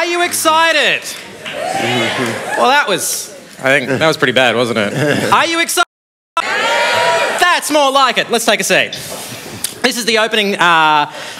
Are you excited? Well, I think that was pretty bad, wasn't it? Are you excited? That's more like it. Let's take a seat. This is the opening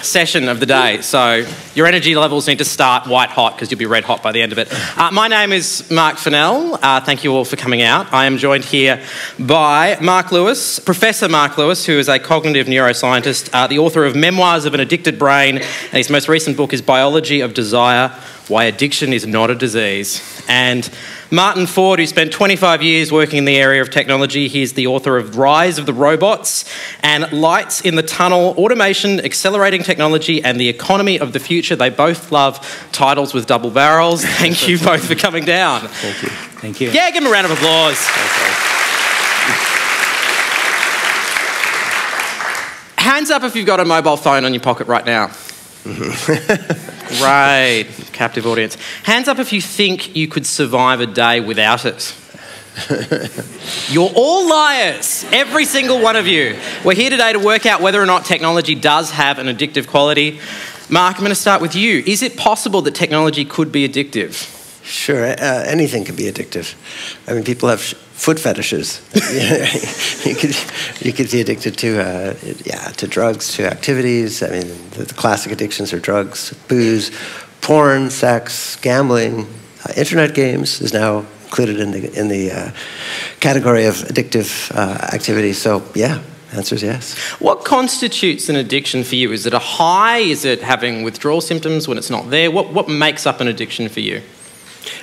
session of the day, so your energy levels need to start white hot because you'll be red hot by the end of it. My name is Marc Fennell. Thank you all for coming out. I am joined here by Marc Lewis, Professor Marc Lewis, who is a cognitive neuroscientist, the author of Memoirs of an Addicted Brain, and his most recent book is Biology of Desire, Why Addiction is Not a Disease. And Martin Ford, who spent 25 years working in the area of technology. He's the author of Rise of the Robots and Lights in the Tunnel, Automation, Accelerating Technology and the Economy of the Future. They both love titles with double barrels. Thank you both for coming down. Thank you. Thank you. Yeah, give them a round of applause. Hands up if you've got a mobile phone on your pocket right now. Great, captive audience. Hands up if you think you could survive a day without it. You're all liars, every single one of you. We're here today to work out whether or not technology does have an addictive quality. Marc, I'm going to start with you. Is it possible that technology could be addictive? Sure, anything can be addictive. I mean, people have foot fetishes. you could be addicted to drugs, to activities. I mean, the classic addictions are drugs, booze, porn, sex, gambling, internet games is now included in the category of addictive activities. So, yeah. Answer is yes. What constitutes an addiction for you? Is it a high? Is it having withdrawal symptoms when it's not there? What makes up an addiction for you?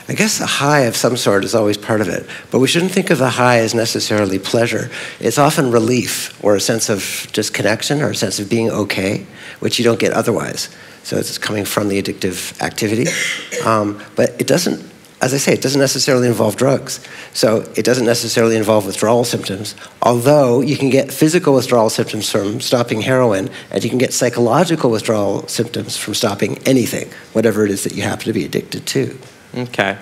I guess a high of some sort is always part of it, but we shouldn't think of the high as necessarily pleasure. It's often relief or a sense of just connection or a sense of being okay, which you don't get otherwise. So it's coming from the addictive activity. But it doesn't, as I say, it doesn't necessarily involve drugs. So it doesn't necessarily involve withdrawal symptoms, although you can get physical withdrawal symptoms from stopping heroin, and you can get psychological withdrawal symptoms from stopping anything, whatever it is that you happen to be addicted to. Okay.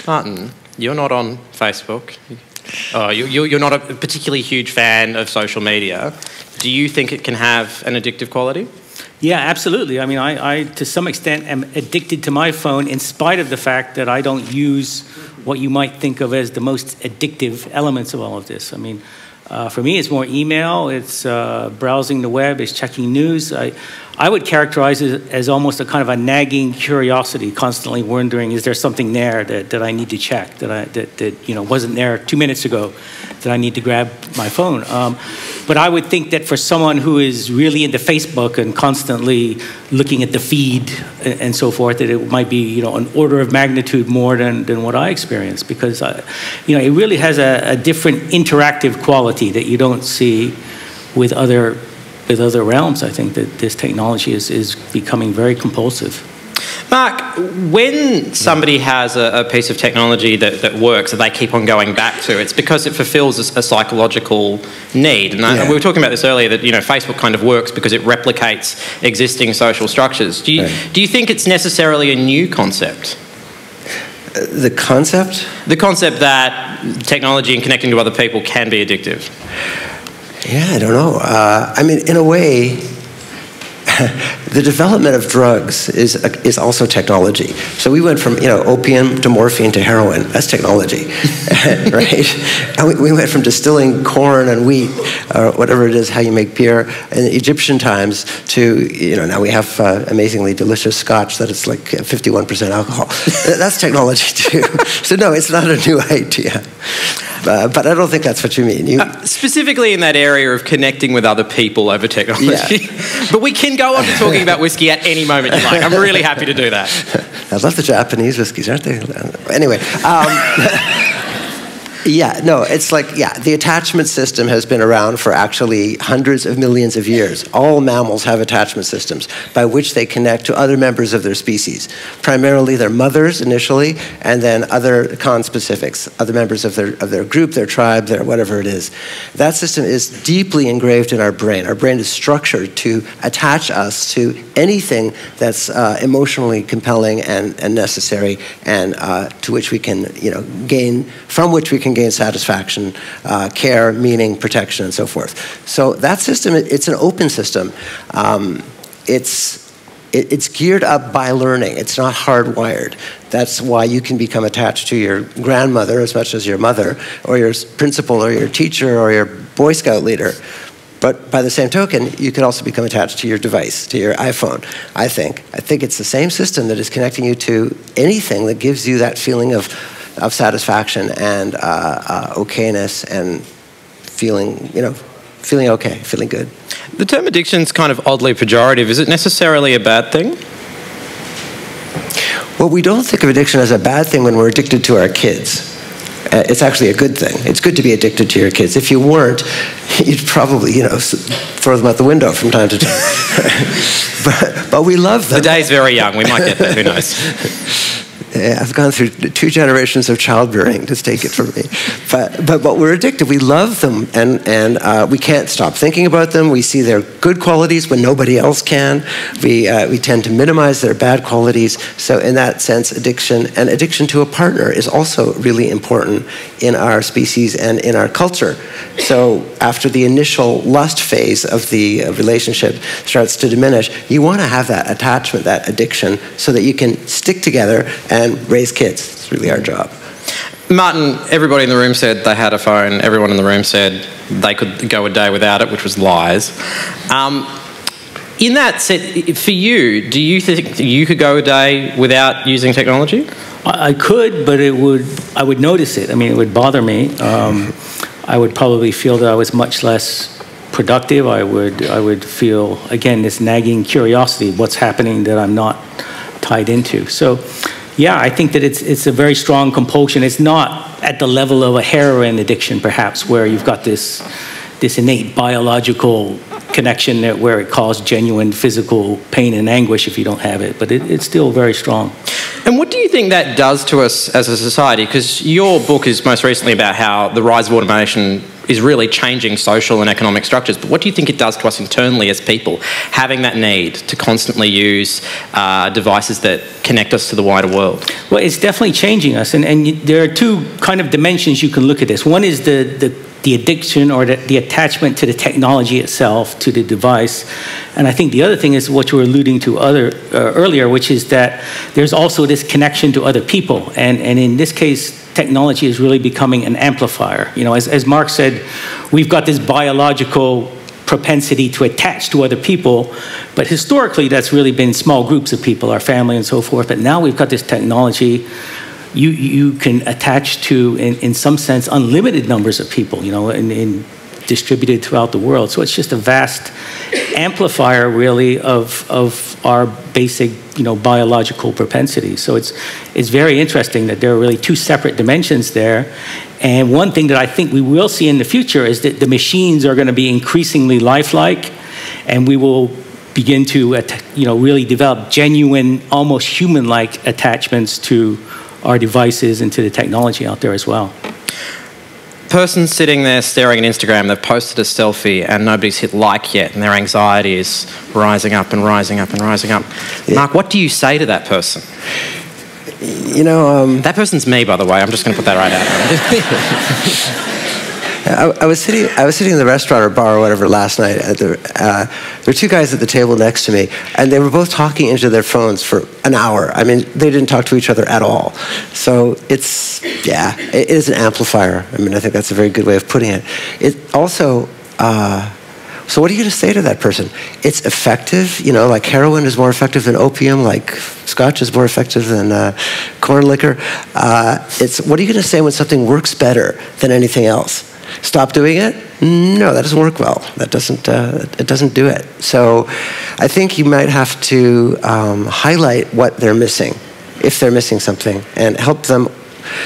Martin, you're not on Facebook. You're not a particularly huge fan of social media. Do you think it can have an addictive quality? Yeah, absolutely. I mean, I to some extent am addicted to my phone in spite of the fact that I don't use what you might think of as the most addictive elements of all of this. I mean, for me, it's more email, it's browsing the web, it's checking news. I would characterize it as almost a kind of a nagging curiosity, constantly wondering, is there something there that I need to check, that you know, wasn't there 2 minutes ago, that I need to grab my phone. But I would think that for someone who is really into Facebook and constantly looking at the feed and so forth, that it might be, you know, an order of magnitude more than what I experience, because you know, it really has a different interactive quality that you don't see with other realms. I think that this technology is becoming very compulsive. Marc, when somebody has a piece of technology that works, that they keep on going back to, it's because it fulfills a psychological need. And we were talking about this earlier, that, you know, Facebook kind of works because it replicates existing social structures. Do you think it's necessarily a new concept? The concept? The concept that technology and connecting to other people can be addictive. Yeah, I don't know. I mean, in a way, the development of drugs is also technology. So we went from, you know, opium to morphine to heroin. That's technology, right? And we went from distilling corn and wheat, or whatever it is, how you make beer, in Egyptian times to, you know, now we have amazingly delicious scotch that it's like 51% alcohol. That's technology too. So no, it's not a new idea. But I don't think that's what you mean. Specifically in that area of connecting with other people over technology. Yeah. But we can go on to talking about whiskey at any moment you like. I'm really happy to do that. I love the Japanese whiskeys, aren't they? Anyway. Yeah, no, it's like, yeah, the attachment system has been around for actually hundreds of millions of years. All mammals have attachment systems by which they connect to other members of their species, primarily their mothers initially, and then other conspecifics, other members of their group, their tribe, their whatever it is. That system is deeply engraved in our brain. Our brain is structured to attach us to anything that's emotionally compelling and necessary, and to which we can, you know, from which we can gain satisfaction, care, meaning, protection, and so forth. So that system, it's an open system. It's it's geared up by learning. It's not hardwired. That's why you can become attached to your grandmother as much as your mother, or your principal, or your teacher, or your Boy Scout leader. But by the same token, you could also become attached to your device, to your iPhone, I think. I think it's the same system that is connecting you to anything that gives you that feeling of satisfaction and okayness and feeling, you know, feeling okay, feeling good. The term addiction is kind of oddly pejorative. Is it necessarily a bad thing? Well, we don't think of addiction as a bad thing when we're addicted to our kids. It's actually a good thing. It's good to be addicted to your kids. If you weren't, you'd probably, you know, throw them out the window from time to time. but we love them. The day's very young. We might get there. Who knows? I've gone through 2 generations of childbearing, just take it from me. But we're addicted. We love them, and we can't stop thinking about them. We see their good qualities when nobody else can. We tend to minimize their bad qualities. So in that sense, addiction and addiction to a partner is also really important in our species and in our culture. So after the initial lust phase of the relationship starts to diminish, you want to have that attachment, that addiction, so that you can stick together and raise kids. It's really our job. Martin, everybody in the room said they had a phone. Everyone in the room said they could go a day without it, which was lies. In that set, for you, do you think you could go a day without using technology? I could, but I would notice it. I mean, it would bother me. I would probably feel that I was much less productive. I would feel, again, this nagging curiosity, what's happening that I'm not tied into. So, yeah, I think that it's a very strong compulsion. It's not at the level of a heroin addiction, perhaps, where you've got this innate biological connection where it causes genuine physical pain and anguish if you don't have it. But it's still very strong. And what do you think that does to us as a society? Because your book is most recently about how the rise of automation is really changing social and economic structures. But what do you think it does to us internally as people, having that need to constantly use devices that connect us to the wider world? Well, it's definitely changing us. And there are 2 kind of dimensions you can look at this. One is the addiction or the attachment to the technology itself, to the device. And I think the other thing is what you were alluding to earlier, which is that there's also this connection to other people. And in this case, technology is really becoming an amplifier. You know, as Marc said, we've got this biological propensity to attach to other people, but historically that's really been small groups of people, our family and so forth. But now we've got this technology. You can attach to, in some sense, unlimited numbers of people, you know, in distributed throughout the world. So it's just a vast amplifier, really, of our basic, you know, biological propensities. So it's very interesting that there are really 2 separate dimensions there. And one thing that I think we will see in the future is that the machines are going to be increasingly lifelike, and we will begin to, you know, really develop genuine, almost human-like attachments to our devices and to the technology out there as well. Person sitting there staring at Instagram, they've posted a selfie and nobody's hit like yet, and their anxiety is rising up and rising up and rising up. Yeah. Marc, what do you say to that person? You know, that person's me, by the way. I'm just going to put that right out. I was sitting in the restaurant or bar or whatever last night. There were 2 guys at the table next to me, and they were both talking into their phones for an hour. I mean, they didn't talk to each other at all. So it is an amplifier. I mean, I think that's a very good way of putting it. It also, so what are you going to say to that person? It's effective, you know, like heroin is more effective than opium, like scotch is more effective than corn liquor. What are you going to say when something works better than anything else? Stop doing it? No, that doesn't work well. That doesn't. It doesn't do it. So, I think you might have to highlight what they're missing, if they're missing something, and help them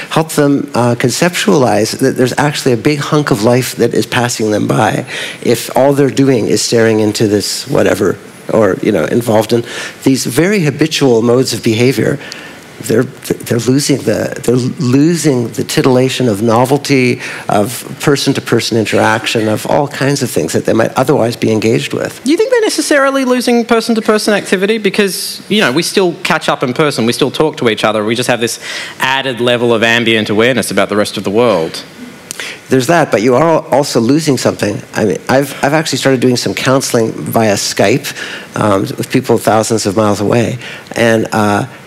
conceptualize that there's actually a big hunk of life that is passing them by, if all they're doing is staring into this whatever, or, you know, involved in these very habitual modes of behavior. They're losing the titillation of novelty, of person-to-person interaction, of all kinds of things that they might otherwise be engaged with. Do you think they're necessarily losing person-to-person activity? Because, you know, we still catch up in person, we still talk to each other, we just have this added level of ambient awareness about the rest of the world. there's that, but you are also losing something. I mean, I've actually started doing some counseling via Skype with people thousands of miles away, and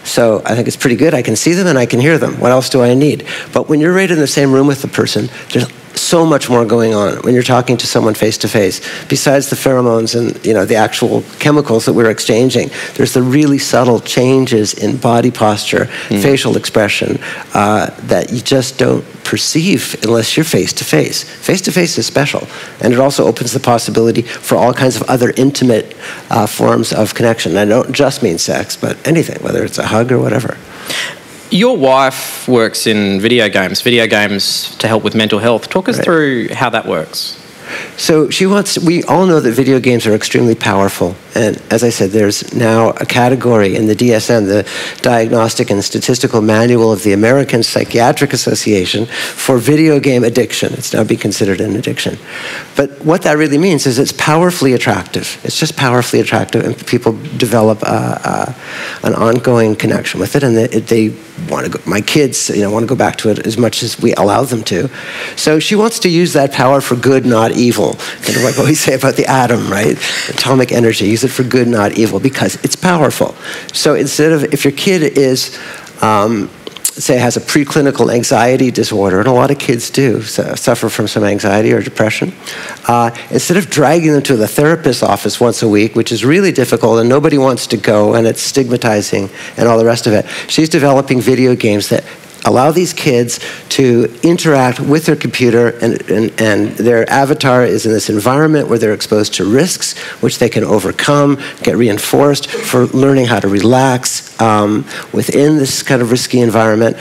so I think it's pretty good. I can see them and I can hear them. What else do I need? But when you're right in the same room with the person, there's so much more going on when you're talking to someone face to face. Besides the pheromones and the actual chemicals that we're exchanging, there's the really subtle changes in body posture, facial expression that you just don't perceive unless you're face to face. Face to face is special, and it also opens the possibility for all kinds of other intimate forms of connection. I don't just mean sex, but anything, whether it's a hug or whatever. Your wife works in video games to help with mental health. Talk us through how that works. So we all know that video games are extremely powerful. And as I said, there's now a category in the DSM, the Diagnostic and Statistical Manual of the American Psychiatric Association, for video game addiction. It's now being considered an addiction. But what that really means is it's powerfully attractive. It's just powerfully attractive, and people develop an ongoing connection with it, and they want to go, my kids want to go back to it as much as we allow them to. So she wants to use that power for good, not evil. Kind of like what we say about the atom, right? Atomic energy, use it for good, not evil, because it's powerful. So instead of, if your kid is, say, has a preclinical anxiety disorder, and a lot of kids do suffer from some anxiety or depression, instead of dragging them to the therapist's office once a week, which is really difficult and nobody wants to go and it's stigmatizing and all the rest of it, she's developing video games that allow these kids to interact with their computer, and their avatar is in this environment where they're exposed to risks, which they can overcome, get reinforced for learning how to relax within this kind of risky environment,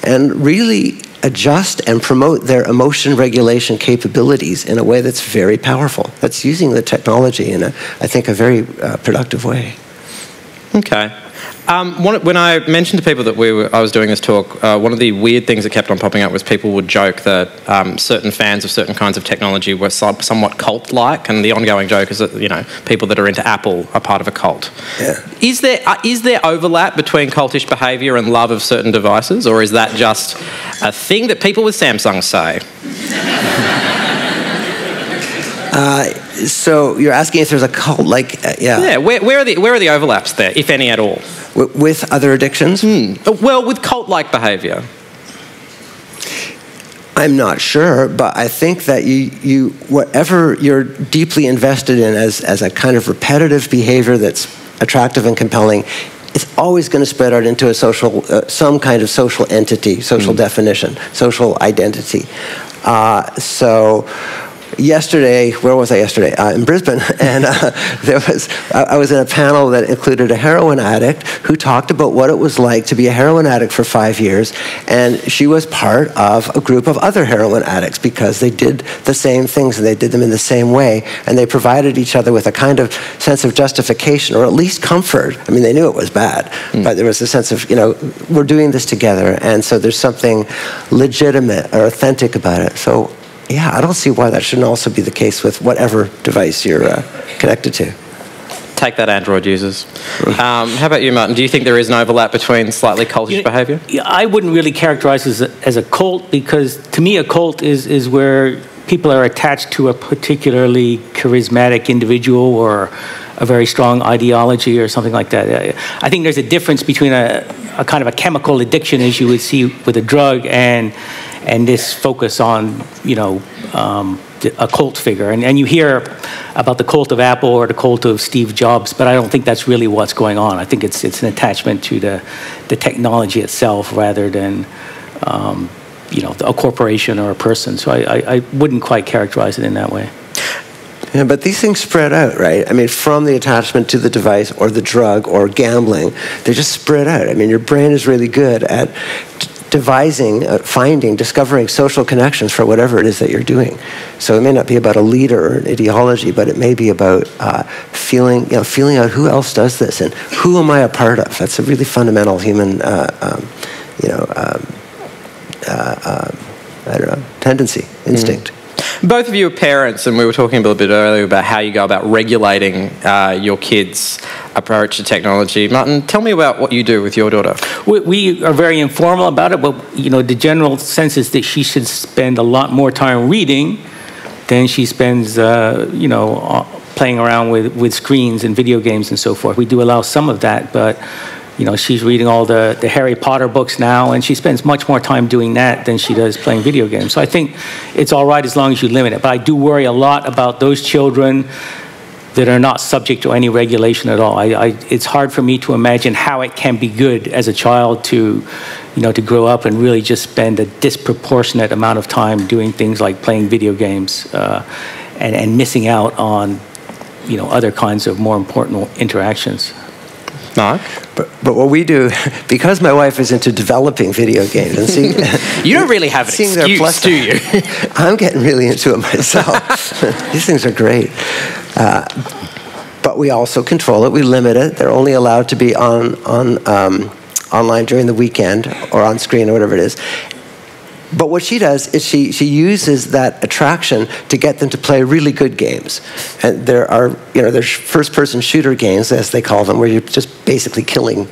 and really adjust and promote their emotion regulation capabilities in a way that's very powerful. That's using the technology in, I think, a very productive way. Okay. When I mentioned to people that I was doing this talk, one of the weird things that kept on popping up was people would joke that certain fans of certain kinds of technology were somewhat cult-like, and the ongoing joke is that people that are into Apple are part of a cult. Yeah. Is there overlap between cultish behaviour and love of certain devices, or is that just a thing that people with Samsung say? So you're asking if there's a cult, yeah. Yeah, where are the overlaps there, if any at all? With other addictions? Well, with cult-like behaviour. I'm not sure, but I think that you whatever you're deeply invested in as a kind of repetitive behavior that's attractive and compelling, it's always going to spread out into a social, some kind of social entity, social definition, social identity. So yesterday, where was I yesterday? In Brisbane, and I was in a panel that included a heroin addict who talked about what it was like to be a heroin addict for 5 years, and she was part of a group of other heroin addicts because they did the same things and they did them in the same way, and they provided each other with a kind of sense of justification, or at least comfort. I mean, they knew it was bad, but there was a sense of, we're doing this together, and so there's something legitimate or authentic about it. So yeah, I don't see why that shouldn't also be the case with whatever device you're connected to. Take that, Android users. How about you, Martin? Do you think there is an overlap between slightly cultish behaviour? I wouldn't really characterize it as a cult, because to me a cult is where people are attached to a particularly charismatic individual or a very strong ideology or something like that. I think there's a difference between a kind of a chemical addiction, as you would see with a drug, and this focus on, a cult figure. And you hear about the cult of Apple or the cult of Steve Jobs, but I don't think that's really what's going on. I think it's an attachment to the technology itself rather than, a corporation or a person. So I wouldn't quite characterize it in that way. Yeah, but these things spread out, right? I mean, from the attachment to the device or the drug or gambling, they just spread out. I mean, your brain is really good at devising, discovering social connections for whatever it is that you're doing. So it may not be about a leader or an ideology, but it may be about feeling out who else does this and who am I a part of. That's a really fundamental human, tendency, instinct. Both of you are parents, and we were talking a little bit earlier about how you go about regulating your kids' approach to technology. Martin, tell me about what you do with your daughter. We are very informal about it, but the general sense is that she should spend a lot more time reading than she spends, playing around with screens and video games and so forth. We do allow some of that, but she's reading all the Harry Potter books now, and she spends much more time doing that than she does playing video games. So I think it's all right as long as you limit it. But I do worry a lot about those children that are not subject to any regulation at all. It's hard for me to imagine how it can be good as a child to grow up and really just spend a disproportionate amount of time doing things like playing video games and missing out on other kinds of more important interactions. Mark? But what we do, because my wife is into developing video games and seeing... You don't really have an excuse, do you? I'm getting really into it myself. These things are great. But we also control it. We limit it. They're only allowed to be online during the weekend or on screen or whatever it is. But what she does is she uses that attraction to get them to play really good games. And there's first-person shooter games, as they call them, where you're just basically killing,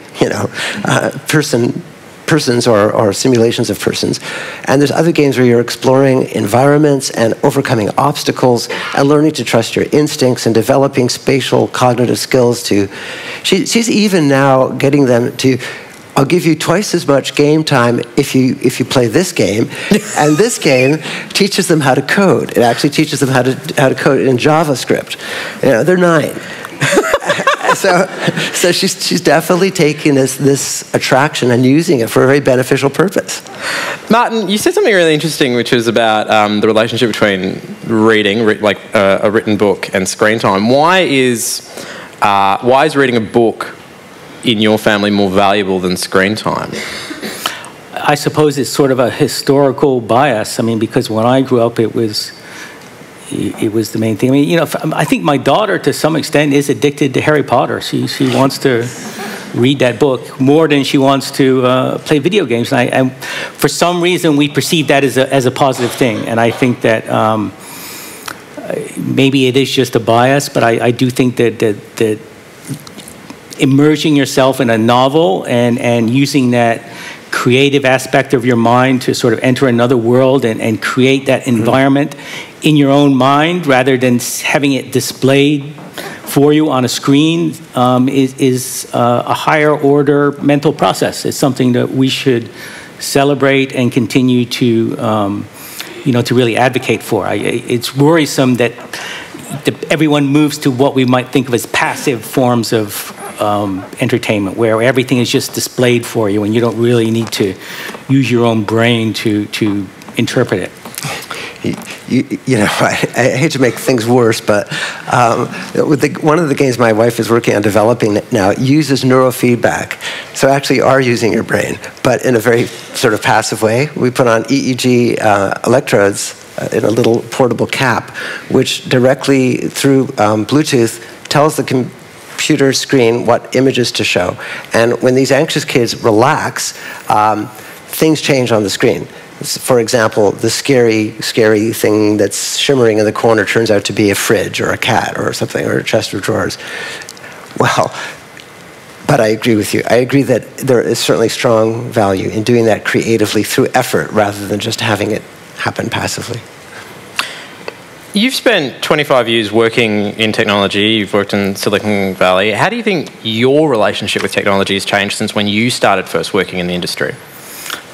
persons or simulations of persons. And there's other games where you're exploring environments and overcoming obstacles and learning to trust your instincts and developing spatial cognitive skills to... She's even now getting them to... I'll give you twice as much game time if you play this game, and this game teaches them how to code. It actually teaches them how to code in JavaScript. They're 9, so she's definitely taking this attraction and using it for a very beneficial purpose. Martin, you said something really interesting, which was about the relationship between reading, like a written book, and screen time. Why is reading a book in your family more valuable than screen time? I suppose it's sort of a historical bias. I mean, because when I grew up, it was the main thing. I mean, I think my daughter, to some extent, is addicted to Harry Potter. She wants to read that book more than she wants to play video games. And for some reason, we perceive that as a positive thing. And I think that maybe it is just a bias, but I do think that immersing yourself in a novel and using that creative aspect of your mind to sort of enter another world and create that environment in your own mind rather than having it displayed for you on a screen is a higher order mental process. It's something that we should celebrate and continue to to really advocate for. It's worrisome that everyone moves to what we might think of as passive forms of entertainment, where everything is just displayed for you and you don't really need to use your own brain to interpret it. I hate to make things worse, but one of the games my wife is working on developing now uses neurofeedback. So actually are using your brain, but in a very sort of passive way. We put on EEG electrodes in a little portable cap, which directly through Bluetooth tells the computer screen what images to show. And when these anxious kids relax, things change on the screen. For example, the scary thing that's shimmering in the corner turns out to be a fridge or a cat or something, or a chest of drawers. Well, but I agree with you. I agree that there is certainly strong value in doing that creatively through effort rather than just having it happen passively. You've spent 25 years working in technology. You've worked in Silicon Valley. How do you think your relationship with technology has changed since when you started first working in the industry?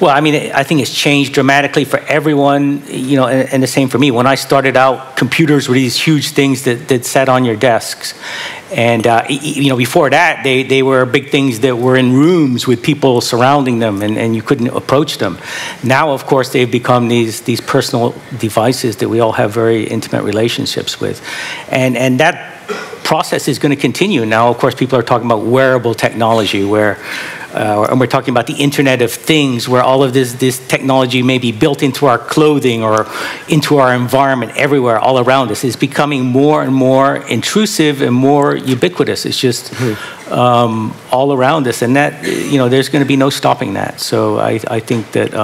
Well, I mean, I think it's changed dramatically for everyone, and the same for me. When I started out, computers were these huge things that sat on your desks. And, before that, they were big things that were in rooms with people surrounding them, and you couldn't approach them. Now, of course, they've become these personal devices that we all have very intimate relationships with. And that process is going to continue. Now, of course, people are talking about wearable technology, and we're talking about the Internet of Things, where all of this technology may be built into our clothing or into our environment everywhere, all around us. It's becoming more and more intrusive and more ubiquitous. It's just all around us, and that there's going to be no stopping that. So I think that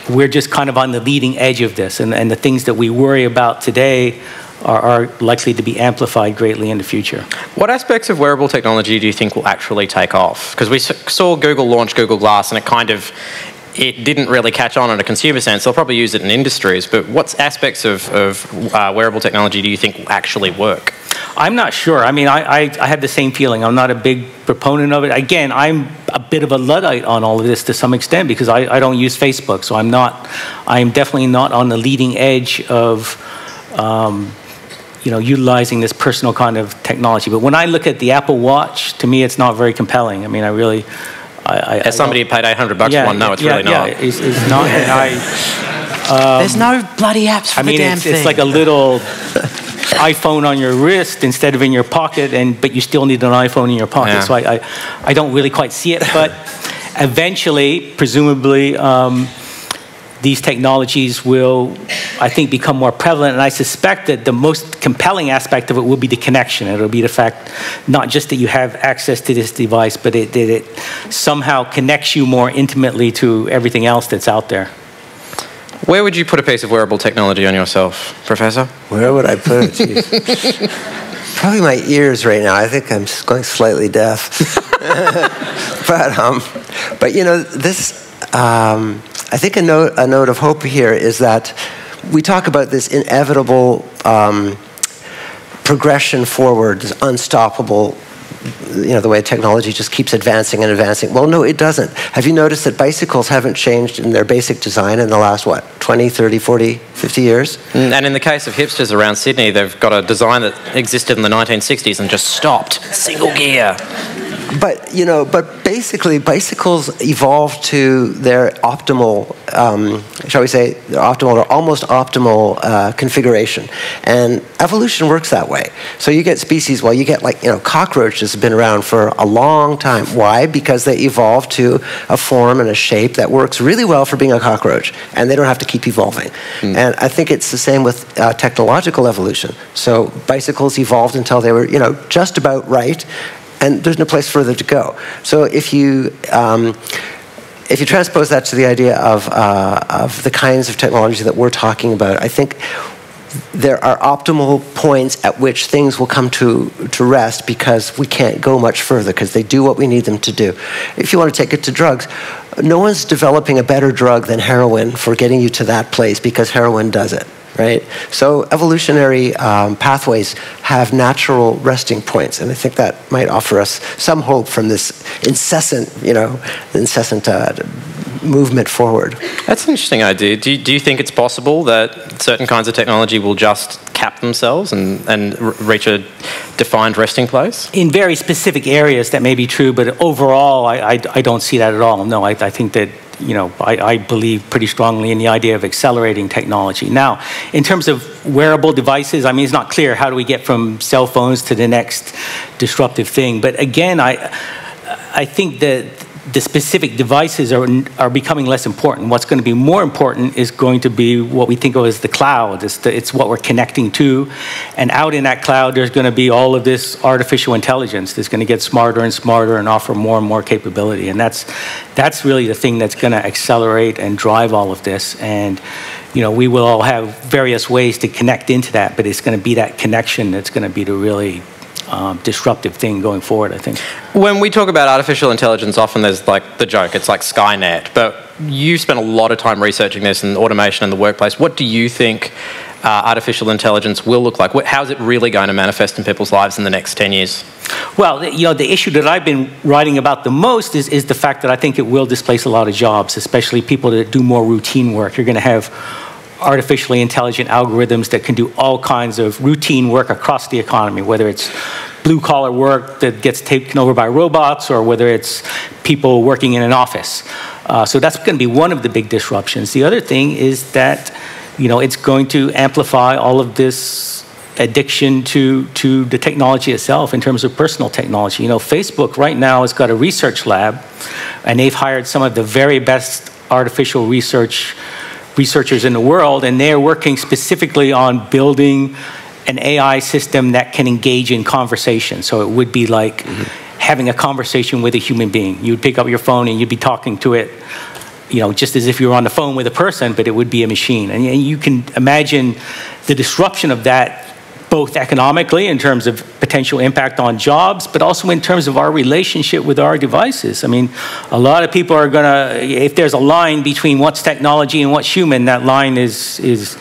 we're just kind of on the leading edge of this, and the things that we worry about today are likely to be amplified greatly in the future. What aspects of wearable technology do you think will actually take off? Because we saw Google launch Google Glass, and it didn't really catch on in a consumer sense. They'll probably use it in industries, but what aspects of wearable technology do you think will actually work? I'm not sure. I mean, I have the same feeling. I'm not a big proponent of it. Again, I'm a bit of a Luddite on all of this to some extent because I don't use Facebook, so I'm definitely not on the leading edge of utilizing this personal kind of technology. But when I look at the Apple Watch, to me, it's not very compelling. I mean, as somebody who paid $800 for one, no, it's really not. Yeah, it's not. And there's no bloody apps for the damn thing. It's like a little iPhone on your wrist instead of in your pocket, but you still need an iPhone in your pocket. Yeah. So I don't really quite see it. But eventually, presumably, these technologies will, I think, become more prevalent. And I suspect that the most compelling aspect of it will be the connection. It'll be the fact, not just that you have access to this device, but that it somehow connects you more intimately to everything else that's out there. Where would you put a piece of wearable technology on yourself, Professor? Where would I put it? Jeez. Probably my ears right now. I think I'm just going slightly deaf. But you know, this. I think a note of hope here is that we talk about this inevitable progression forward, this unstoppable, the way technology just keeps advancing and advancing. Well, no, it doesn't. Have you noticed that bicycles haven't changed in their basic design in the last, 20, 30, 40, 50 years? And in the case of hipsters around Sydney, they've got a design that existed in the 1960s and just stopped. Single gear. But basically, bicycles evolved to their optimal, shall we say, their optimal or almost optimal configuration. And evolution works that way. So you get species, you get cockroaches have been around for a long time. Why? Because they evolved to a form and a shape that works really well for being a cockroach, and they don't have to keep evolving. And I think it's the same with technological evolution. So bicycles evolved until they were, just about right. And there's no place further to go. So if you transpose that to the idea of the kinds of technology that we're talking about, I think there are optimal points at which things will come to rest because we can't go much further because they do what we need them to do. If you want to take it to drugs, no one's developing a better drug than heroin for getting you to that place because heroin does it. Right? So evolutionary pathways have natural resting points, and I think that might offer us some hope from this incessant movement forward. That's an interesting idea. Do you think it's possible that certain kinds of technology will just cap themselves and reach a defined resting place? In very specific areas, that may be true, but overall, I don't see that at all. No, I think that I believe pretty strongly in the idea of accelerating technology. Now, in terms of wearable devices, I mean, it's not clear how do we get from cell phones to the next disruptive thing. But again, I think that the specific devices are becoming less important. What's going to be more important is going to be what we think of as the cloud. It's what we're connecting to. And out in that cloud, there's going to be all of this artificial intelligence that's going to get smarter and smarter and offer more and more capability. And that's really the thing that's going to accelerate and drive all of this. And we will all have various ways to connect into that, but it's going to be that connection that's going to be the really disruptive thing going forward, I think. When we talk about artificial intelligence, often there's the joke, it's like Skynet, but you spent a lot of time researching this and automation in the workplace. What do you think artificial intelligence will look like? How's it really going to manifest in people's lives in the next 10 years? Well, the issue that I've been writing about the most is the fact that I think it will displace a lot of jobs, especially people that do more routine work. You're going to have artificially intelligent algorithms that can do all kinds of routine work across the economy, whether it's blue-collar work that gets taken over by robots or whether it's people working in an office. So that's going to be one of the big disruptions. The other thing is that it's going to amplify all of this addiction to the technology itself in terms of personal technology. Facebook right now has got a research lab, and they've hired some of the very best artificial researchers in the world, and they're working specifically on building an AI system that can engage in conversation. So it would be like having a conversation with a human being. You'd pick up your phone and you'd be talking to it, just as if you were on the phone with a person, but it would be a machine. And you can imagine the disruption of that, both economically in terms of potential impact on jobs, but also in terms of our relationship with our devices. I mean, a lot of people are going to, if there's a line between what's technology and what's human, that line is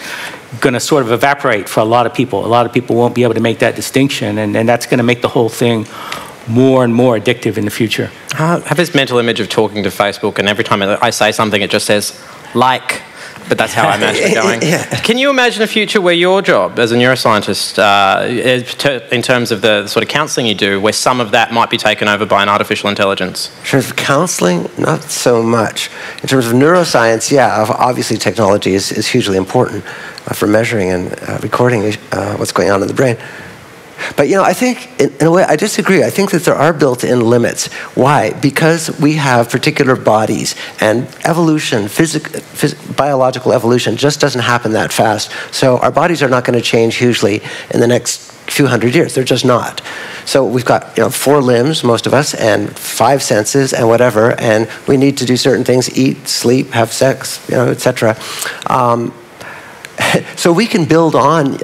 going to sort of evaporate for a lot of people. A lot of people won't be able to make that distinction, and that's going to make the whole thing more and more addictive in the future. I have this mental image of talking to Facebook, and every time I say something, it just says, like, but that's how I imagine it going. Yeah. Can you imagine a future where your job as a neuroscientist, in terms of the sort of counselling you do, where some of that might be taken over by an artificial intelligence? In terms of counseling, not so much. In terms of neuroscience, yeah, obviously technology is hugely important for measuring and recording what's going on in the brain. But, I think, in a way, I disagree. I think that there are built-in limits. Why? Because we have particular bodies, and evolution, biological evolution, just doesn't happen that fast. So our bodies are not going to change hugely in the next few hundred years. They're just not. So we've got, 4 limbs, most of us, and 5 senses, and whatever, and we need to do certain things, eat, sleep, have sex, etc. So we can build on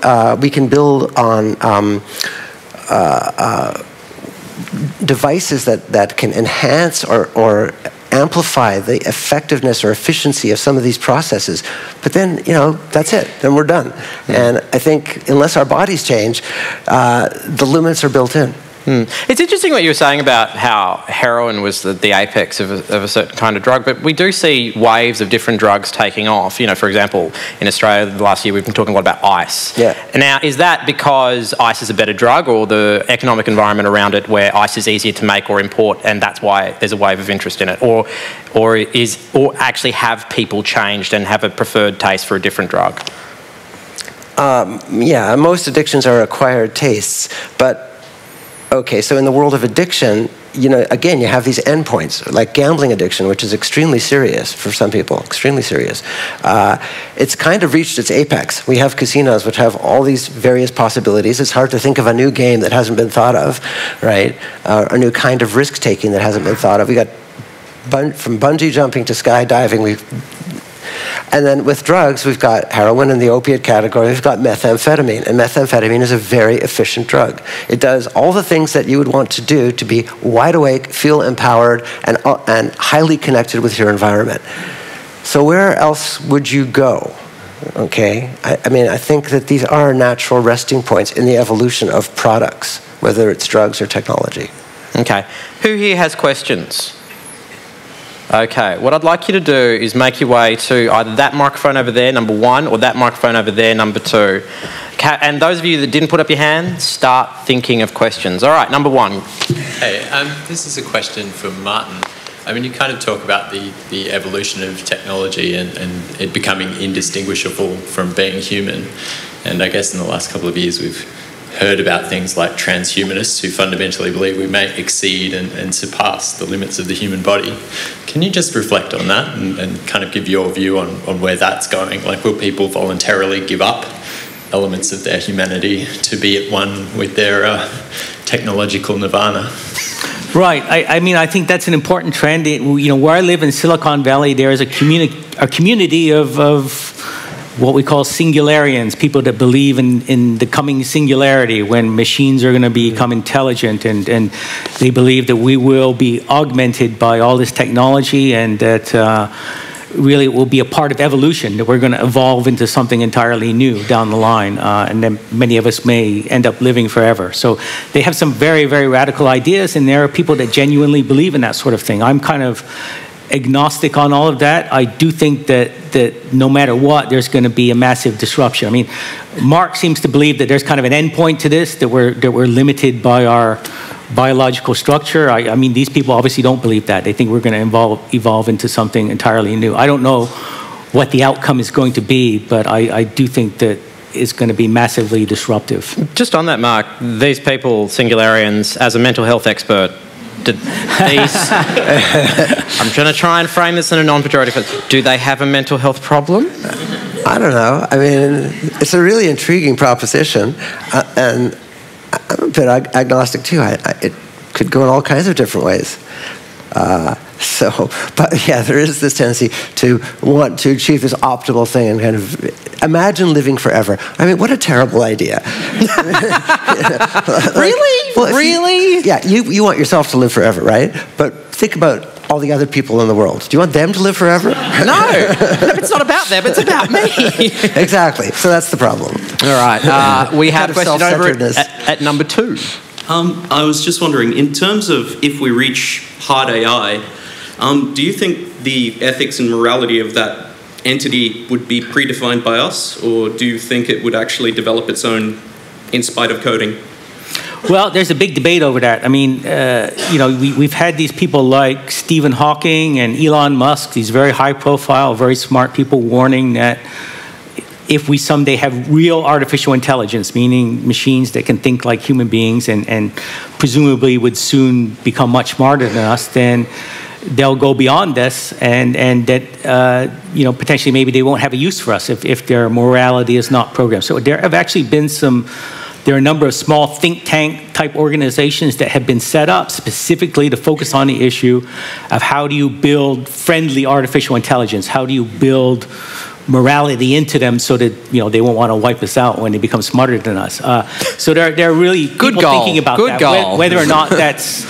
devices that can enhance or amplify the effectiveness or efficiency of some of these processes. But then, that's it. Then we're done. And I think unless our bodies change, the limits are built in. It's interesting what you were saying about how heroin was the apex of a certain kind of drug, but we do see waves of different drugs taking off. For example, in Australia, the last year we've been talking a lot about ice. Yeah. Now, is that because ice is a better drug, or the economic environment around it where ice is easier to make or import, and that's why there's a wave of interest in it? Or actually have people changed and have a preferred taste for a different drug? Yeah, most addictions are acquired tastes, but okay, so in the world of addiction, again, you have these endpoints, like gambling addiction, which is extremely serious for some people, extremely serious. It's kind of reached its apex. We have casinos which have all these various possibilities. It's hard to think of a new game that hasn't been thought of, right? A new kind of risk-taking that hasn't been thought of. We got from bungee jumping to skydiving, and then with drugs, we've got heroin in the opiate category. We've got methamphetamine, and methamphetamine is a very efficient drug. It does all the things that you would want to do to be wide awake, feel empowered, and highly connected with your environment. So where else would you go? Okay, I think that these are natural resting points in the evolution of products, whether it's drugs or technology. Okay, who here has questions? Okay, what I'd like you to do is make your way to either that microphone over there, number 1, or that microphone over there, number 2. And those of you that didn't put up your hand, start thinking of questions. All right, number 1. Hey, this is a question for Martin. You kind of talk about the evolution of technology and it becoming indistinguishable from being human. And I guess in the last couple of years we've heard about things like transhumanists who fundamentally believe we may exceed and surpass the limits of the human body. Can you just reflect on that and kind of give your view on where that's going? Like, will people voluntarily give up elements of their humanity to be at one with their technological nirvana? Right. I think that's an important trend. Where I live in Silicon Valley, there is a community of what we call singularians, people that believe in the coming singularity when machines are going to become intelligent, and they believe that we will be augmented by all this technology, and that really it will be a part of evolution, that we're going to evolve into something entirely new down the line, and then many of us may end up living forever. So they have some very, very radical ideas, and there are people that genuinely believe in that sort of thing. I'm kind of agnostic on all of that. I do think that no matter what, there's going to be a massive disruption. Marc seems to believe that there's kind of an end point to this, that we're limited by our biological structure. These people obviously don't believe that. They think we're going to evolve into something entirely new. I don't know what the outcome is going to be, but I do think that it's going to be massively disruptive. Just on that, Marc, these people, singularians, as a mental health expert, I'm trying to try and frame this in a non-pejorative. Do they have a mental health problem? I don't know. It's a really intriguing proposition, and I'm a bit agnostic too. It could go in all kinds of different ways. So, but yeah, there is this tendency to want to achieve this optimal thing and kind of imagine living forever. I mean, what a terrible idea. Really? Well, really? You want yourself to live forever, right? But think about all the other people in the world. Do you want them to live forever? No, it's not about them, it's about me. Exactly, so that's the problem. All right, we have a question over at number 2. I was just wondering, in terms of if we reach hard AI, do you think the ethics and morality of that entity would be predefined by us, or do you think it would actually develop its own in spite of coding? Well, there's a big debate over that. I mean, we've had these people like Stephen Hawking and Elon Musk, these very high-profile, very smart people warning that if we someday have real artificial intelligence, meaning machines that can think like human beings and presumably would soon become much smarter than us, then they'll go beyond this, and that potentially maybe they won't have a use for us if their morality is not programmed. So there have actually been there are a number of small think tank type organizations that have been set up specifically to focus on the issue of how do you build friendly artificial intelligence, how do you build morality into them so that they won't want to wipe us out when they become smarter than us. So they're really people thinking about that. Whether or not that's,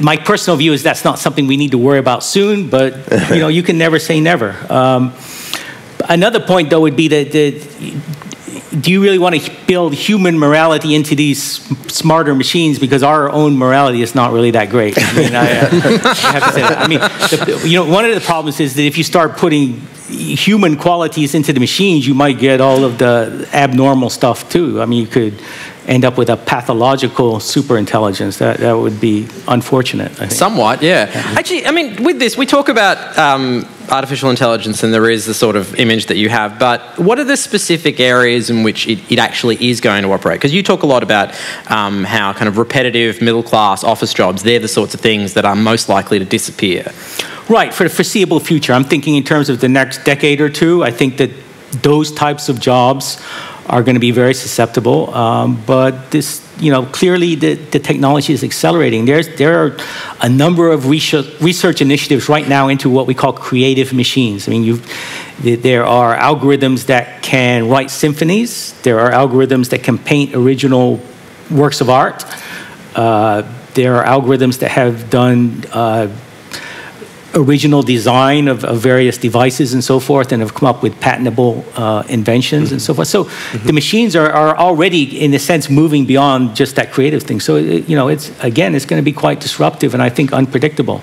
my personal view is that's not something we need to worry about soon, but you can never say never. Another point though would be that do you really want to build human morality into these smarter machines, because our own morality is not really that great? I mean, I have to say that. I mean, one of the problems is that if you start putting human qualities into the machines, you might get all of the abnormal stuff too. I mean, you could end up with a pathological superintelligence. That would be unfortunate, I think. Somewhat, yeah. Actually, I mean, with this, we talk about artificial intelligence, and there is the sort of image that you have, but what are the specific areas in which it actually is going to operate? Because you talk a lot about how kind of repetitive, middle-class office jobs, they're the sorts of things that are most likely to disappear. Right, for the foreseeable future. I'm thinking in terms of the next decade or two. I think that those types of jobs are going to be very susceptible, but this, clearly the technology is accelerating. There are a number of research initiatives right now into what we call creative machines. I mean, there are algorithms that can write symphonies. There are algorithms that can paint original works of art. There are algorithms that have done original design of various devices and so forth, and have come up with patentable inventions and so forth. So the machines are already, in a sense, moving beyond just that creative thing. So it's going to be quite disruptive and I think unpredictable.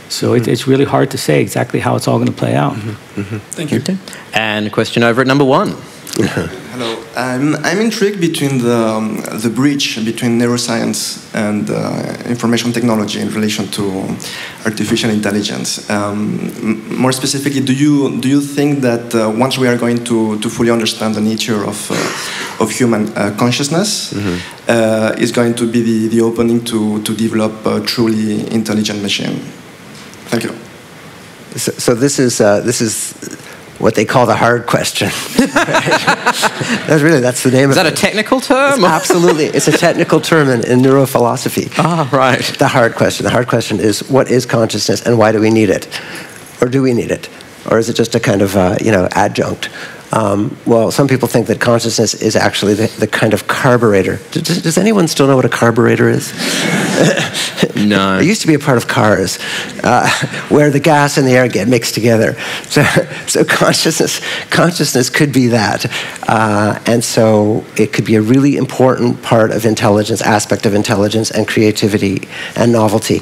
So it's really hard to say exactly how it's all going to play out. Thank you. And a question over at number 1. Hello. I'm intrigued between the bridge between neuroscience and information technology in relation to artificial intelligence. More specifically, do you think that once we are going to fully understand the nature of human consciousness, is going to be the opening to develop a truly intelligent machine? Thank you. So this is what they call the hard question. That's the name of it. Is that a technical term? Absolutely. It's a technical term in neurophilosophy. Ah, right. The hard question. The hard question is, what is consciousness and why do we need it? Or do we need it? Or is it just a kind of, adjunct? Well, some people think that consciousness is actually the kind of carburetor. Does anyone still know what a carburetor is? No. It used to be a part of cars, where the gas and the air get mixed together. So consciousness could be that. And so it could be a really important part of intelligence, aspect of intelligence and creativity and novelty.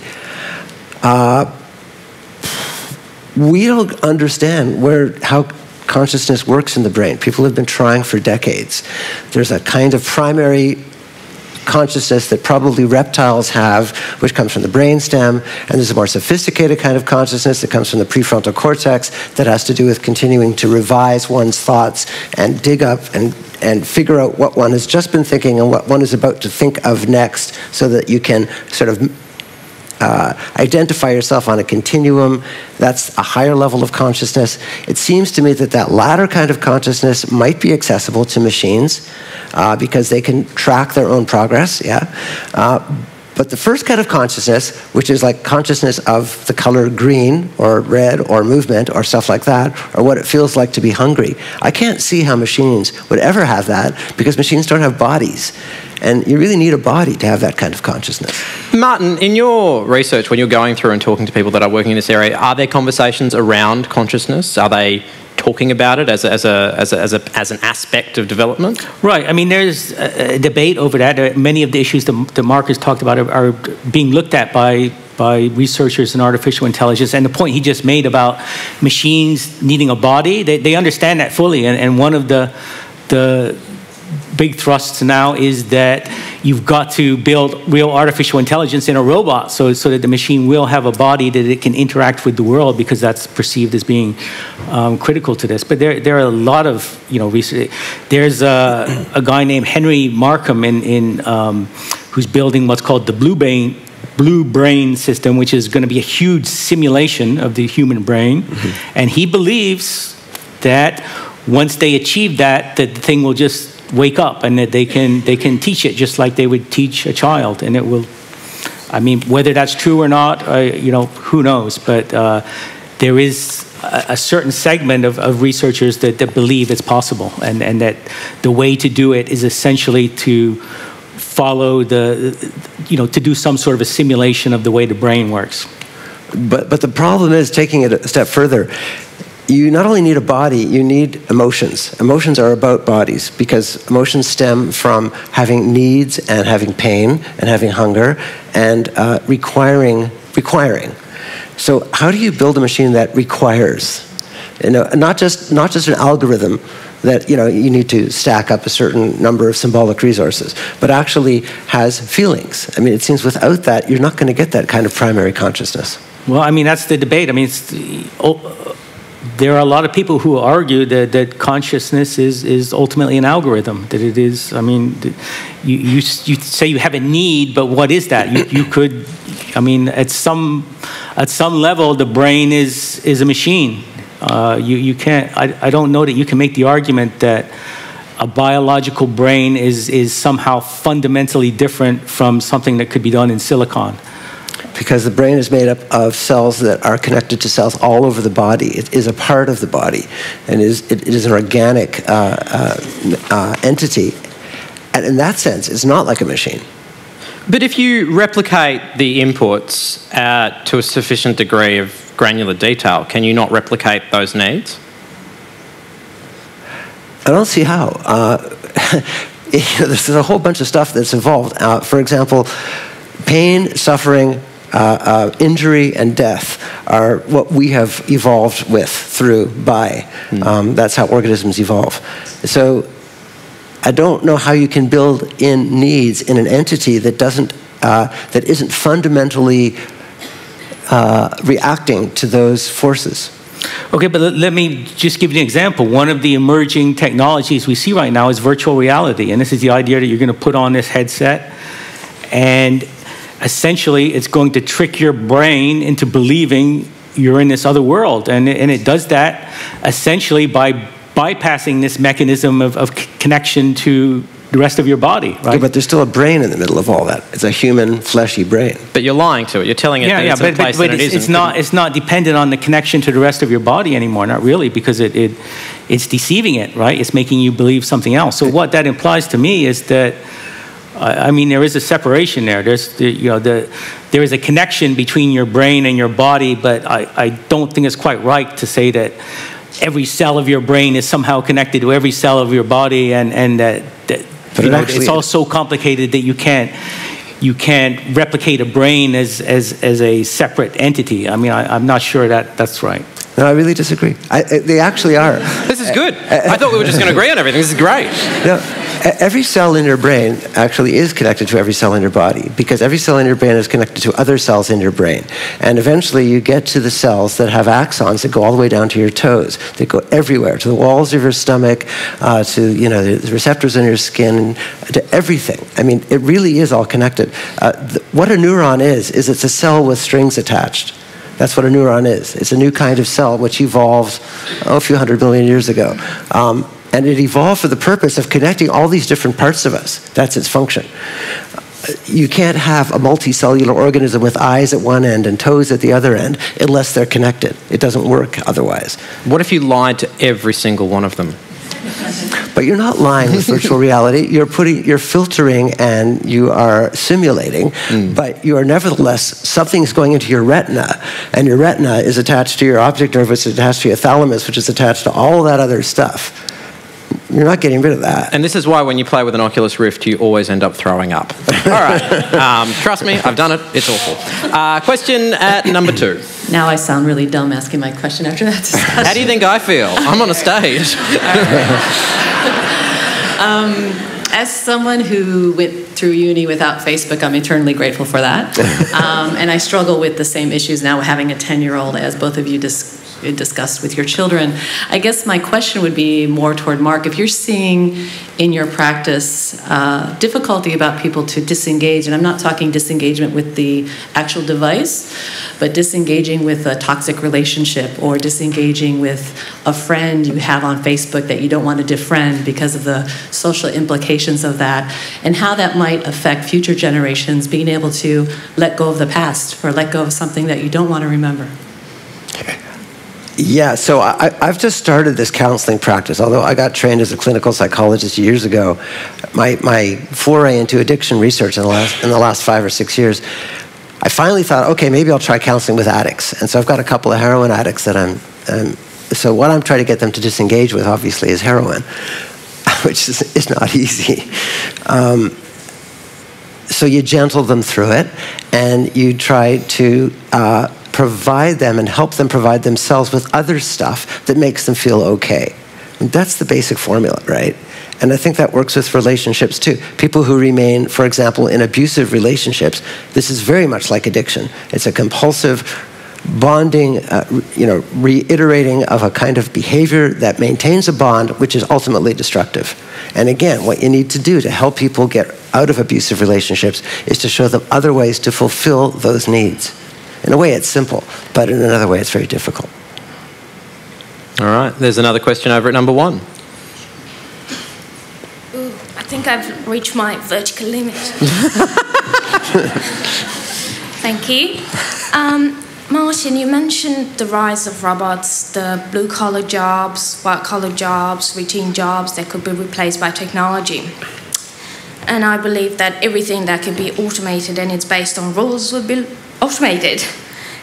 We don't understand how consciousness works in the brain. People have been trying for decades. There's a kind of primary consciousness that probably reptiles have, which comes from the brainstem, and there's a more sophisticated kind of consciousness that comes from the prefrontal cortex that has to do with continuing to revise one's thoughts and dig up and figure out what one has just been thinking and what one is about to think of next, so that you can sort of identify yourself on a continuum. That's a higher level of consciousness. It seems to me that that latter kind of consciousness might be accessible to machines because they can track their own progress, but But the first kind of consciousness, which is like consciousness of the color green or red or movement or stuff like that, or what it feels like to be hungry, I can't see how machines would ever have that, because machines don't have bodies. And you really need a body to have that kind of consciousness. Martin, in your research, when you're going through and talking to people that are working in this area, are there conversations around consciousness? Are they talking about it as an aspect of development? Right. I mean, there's a debate over that. Many of the issues that Marc has talked about are being looked at by researchers in artificial intelligence. And the point he just made about machines needing a body, they understand that fully. And one of the big thrusts now is that you've got to build real artificial intelligence in a robot so that the machine will have a body that it can interact with the world, because that's perceived as being critical to this. But there are a lot of research. There's a guy named Henry Markham who's building what's called the blue brain system, which is going to be a huge simulation of the human brain. Mm-hmm. And he believes that once they achieve that the thing will just wake up, and that they can teach it just like they would teach a child, and it will. I mean, whether that's true or not, who knows? But there is a certain segment of researchers that believe it's possible, and that the way to do it is essentially to follow to do some sort of a simulation of the way the brain works. But the problem is, taking it a step further, you not only need a body, you need emotions. Emotions are about bodies, because emotions stem from having needs and having pain and having hunger and requiring. So how do you build a machine that requires? Not just an algorithm that you need to stack up a certain number of symbolic resources, but actually has feelings. I mean, it seems without that, you're not going to get that kind of primary consciousness. Well, I mean, that's the debate. I mean, there are a lot of people who argue that consciousness is ultimately an algorithm. That it is. I mean, you say you have a need, but what is that? You could. I mean, at some level, the brain is a machine. You can't. I don't know that you can make the argument that a biological brain is somehow fundamentally different from something that could be done in silicon. Because the brain is made up of cells that are connected to cells all over the body. It is a part of the body, and it is an organic entity. And in that sense, it's not like a machine. But if you replicate the inputs to a sufficient degree of granular detail, can you not replicate those needs? I don't see how. There's a whole bunch of stuff that's involved. For example, pain, suffering, injury, and death are what we have evolved by. That's how organisms evolve. So I don't know how you can build in needs in an entity that isn't fundamentally reacting to those forces. Okay, but let me just give you an example. One of the emerging technologies we see right now is virtual reality, and this is the idea that you're going to put on this headset, and essentially it's going to trick your brain into believing you're in this other world, and it does that essentially by bypassing this mechanism of connection to the rest of your body, right? Yeah, but there's still a brain in the middle of all that. It's a human, fleshy brain. But you're lying to it. You're telling it that it's in a place that it isn't. It's not dependent on the connection to the rest of your body anymore, not really, because it's deceiving it, right? It's making you believe something else. So what that implies to me is that, I mean, there is a separation there. There is a connection between your brain and your body, but I don't think it's quite right to say that every cell of your brain is somehow connected to every cell of your body, and that it's all so complicated that you can't replicate a brain as a separate entity. I mean, I'm not sure that's right. No, I really disagree. They actually are. This is good. I thought we were just going to agree on everything. This is great. No, every cell in your brain actually is connected to every cell in your body, because every cell in your brain is connected to other cells in your brain. And eventually you get to the cells that have axons that go all the way down to your toes. They go everywhere, to the walls of your stomach, to the receptors in your skin, to everything. I mean, it really is all connected. What a neuron is it's a cell with strings attached. That's what a neuron is. It's a new kind of cell which evolved a few 100 million years ago. And it evolved for the purpose of connecting all these different parts of us. That's its function. you can't have a multicellular organism with eyes at one end and toes at the other end unless they're connected. It doesn't work otherwise. What if you lied to every single one of them? But you're not lying with virtual reality. You're filtering and you are simulating, but you are nevertheless, something's going into your retina, and your retina is attached to your optic nerve, which is attached to your thalamus, which is attached to all that other stuff. You're not getting rid of that. And this is why when you play with an Oculus Rift, you always end up throwing up. All right. Trust me, I've done it. It's awful. Question at number 2. Now I sound really dumb asking my question after that discussion. How do you think I feel? I'm on a stage. As someone who went through uni without Facebook, I'm eternally grateful for that. And I struggle with the same issues now, having a 10-year-old, as both of you discussed with your children. I guess my question would be more toward Marc. If you're seeing in your practice difficulty about people to disengage, and I'm not talking disengagement with the actual device, but disengaging with a toxic relationship or disengaging with a friend you have on Facebook that you don't want to defriend because of the social implications of that, and how that might affect future generations being able to let go of the past or let go of something that you don't want to remember. Yeah, so I've just started this counseling practice. Although I got trained as a clinical psychologist years ago, my foray into addiction research in the last 5 or 6 years, I finally thought, okay, maybe I'll try counseling with addicts. And so I've got a couple of heroin addicts that so what I'm trying to get them to disengage with, obviously, is heroin, which is not easy. So you gentle them through it, and you try to provide them and help them provide themselves with other stuff that makes them feel okay. And that's the basic formula, right? And I think that works with relationships too. People who remain, for example, in abusive relationships, this is very much like addiction. It's a compulsive bonding, reiterating of a kind of behavior that maintains a bond, which is ultimately destructive. And again, what you need to do to help people get out of abusive relationships is to show them other ways to fulfill those needs. In a way, it's simple, but in another way, it's very difficult. All right, there's another question over at number 1. Ooh, I think I've reached my vertical limit. Thank you. Martin, you mentioned the rise of robots, the blue-collar jobs, white-collar jobs, routine jobs that could be replaced by technology. And I believe that everything that could be automated and it's based on rules would be automated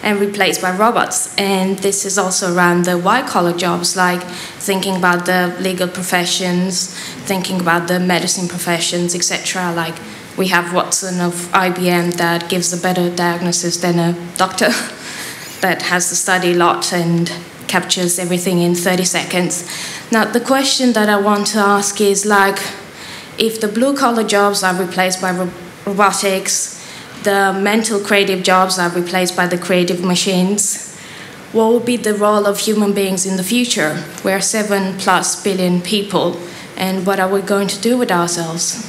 and replaced by robots. And this is also around the white-collar jobs, like thinking about the legal professions, thinking about the medicine professions, etc. Like we have Watson of IBM that gives a better diagnosis than a doctor that has to study a lot and captures everything in 30 seconds. Now, the question that I want to ask is, like, if the blue-collar jobs are replaced by robotics, the mental creative jobs are replaced by the creative machines, what will be the role of human beings in the future? We're 7+ billion people, and what are we going to do with ourselves?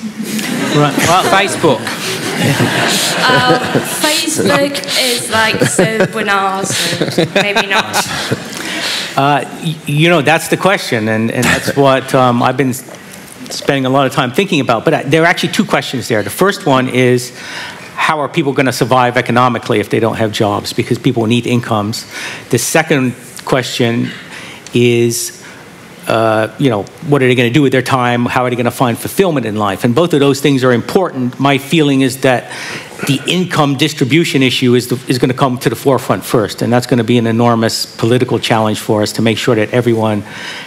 Right. Well, Facebook. Facebook is like so banal, so maybe not. That's the question, and that's what I've been spending a lot of time thinking about. But there are actually 2 questions there. The first one is, how are people going to survive economically if they don't have jobs? Because people need incomes. The second question is, what are they going to do with their time? How are they going to find fulfillment in life? And both of those things are important. My feeling is that the income distribution issue is going to come to the forefront first, and that's going to be an enormous political challenge for us to make sure that everyone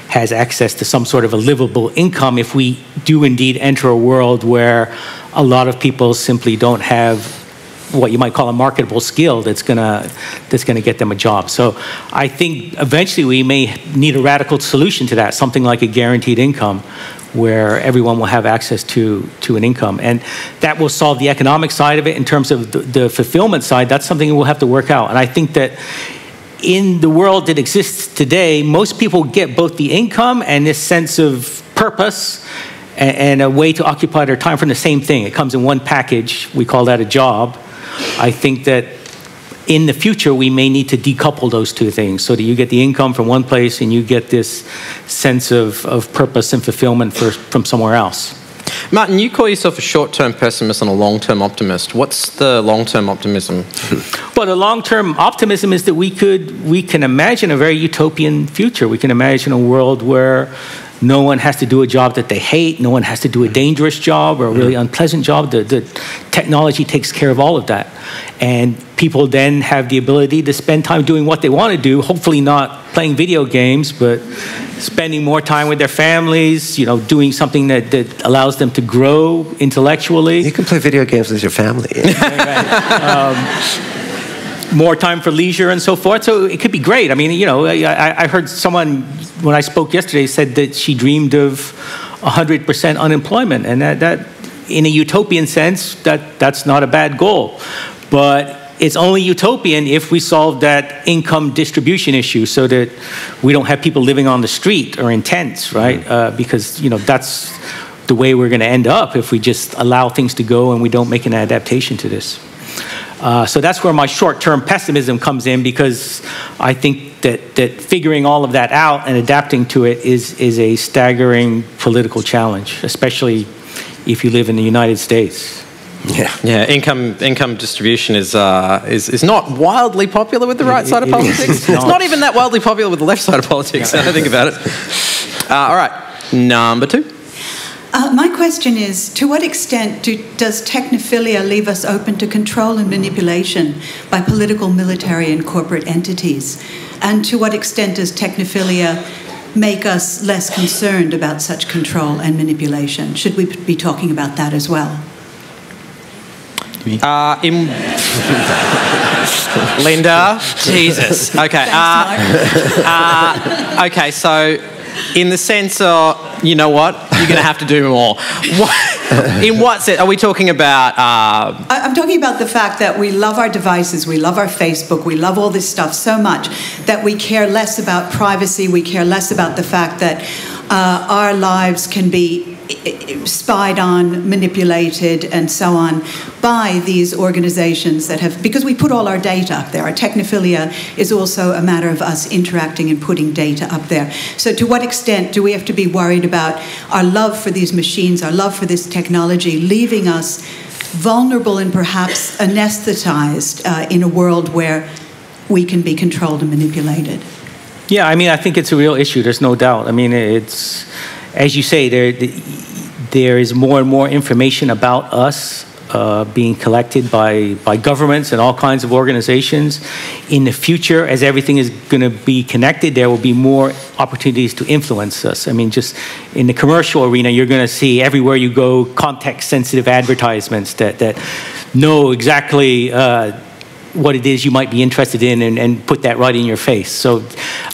has access to some sort of a livable income if we do indeed enter a world where a lot of people simply don't have what you might call a marketable skill that's gonna get them a job. So I think eventually we may need a radical solution to that, something like a guaranteed income, where everyone will have access to an income. And that will solve the economic side of it. In terms of the fulfillment side, that's something we'll have to work out. And I think that in the world that exists today, most people get both the income and this sense of purpose and a way to occupy their time from the same thing. It comes in one package. We call that a job. I think that in the future, we may need to decouple those 2 things so that you get the income from one place and you get this sense of purpose and fulfillment from somewhere else. Martin, you call yourself a short-term pessimist and a long-term optimist. What's the long-term optimism? Well, the long-term optimism is that we can imagine a very utopian future. We can imagine a world where no one has to do a job that they hate, no one has to do a dangerous job or a really unpleasant job. The technology takes care of all of that. And people then have the ability to spend time doing what they want to do, hopefully not playing video games, but spending more time with their families, you know, doing something that allows them to grow intellectually. You can play video games with your family. More time for leisure and so forth. So it could be great. I mean, you know, I heard someone, when I spoke yesterday, said that she dreamed of 100% unemployment. And that in a utopian sense, that's not a bad goal. But it's only utopian if we solve that income distribution issue so that we don't have people living on the street or in tents, right? Because, you know, that's the way we're going to end up if we just allow things to go and we don't make an adaptation to this. So that's where my short-term pessimism comes in, because I think that figuring all of that out and adapting to it is a staggering political challenge, especially if you live in the United States. Yeah. Income distribution is not wildly popular with the right side of politics. It's not even that wildly popular with the left side of politics. I don't think about it. All right, number 2. My question is, to what extent does technophilia leave us open to control and manipulation by political, military, and corporate entities? And to what extent does technophilia make us less concerned about such control and manipulation? Should we be talking about that as well? Linda, Jesus. Okay. Okay, so in the sense of, you know what, you're going to have to do more. In what sense? Are we talking about... I'm talking about the fact that we love our devices, we love our Facebook, we love all this stuff so much that we care less about privacy, we care less about the fact that our lives can be spied on, manipulated, and so on by these organizations that have, because we put all our data up there. Our technophilia is also a matter of us interacting and putting data up there. So to what extent do we have to be worried about our love for these machines, our love for this technology, leaving us vulnerable and perhaps anesthetized in a world where we can be controlled and manipulated? Yeah, I mean, I think it's a real issue, there's no doubt. I mean, it's, as you say, there is more and more information about us being collected by governments and all kinds of organizations. In the future, as everything is going to be connected, there will be more opportunities to influence us. I mean, just in the commercial arena, you're going to see everywhere you go context-sensitive advertisements that know exactly what it is you might be interested in and put that right in your face. So,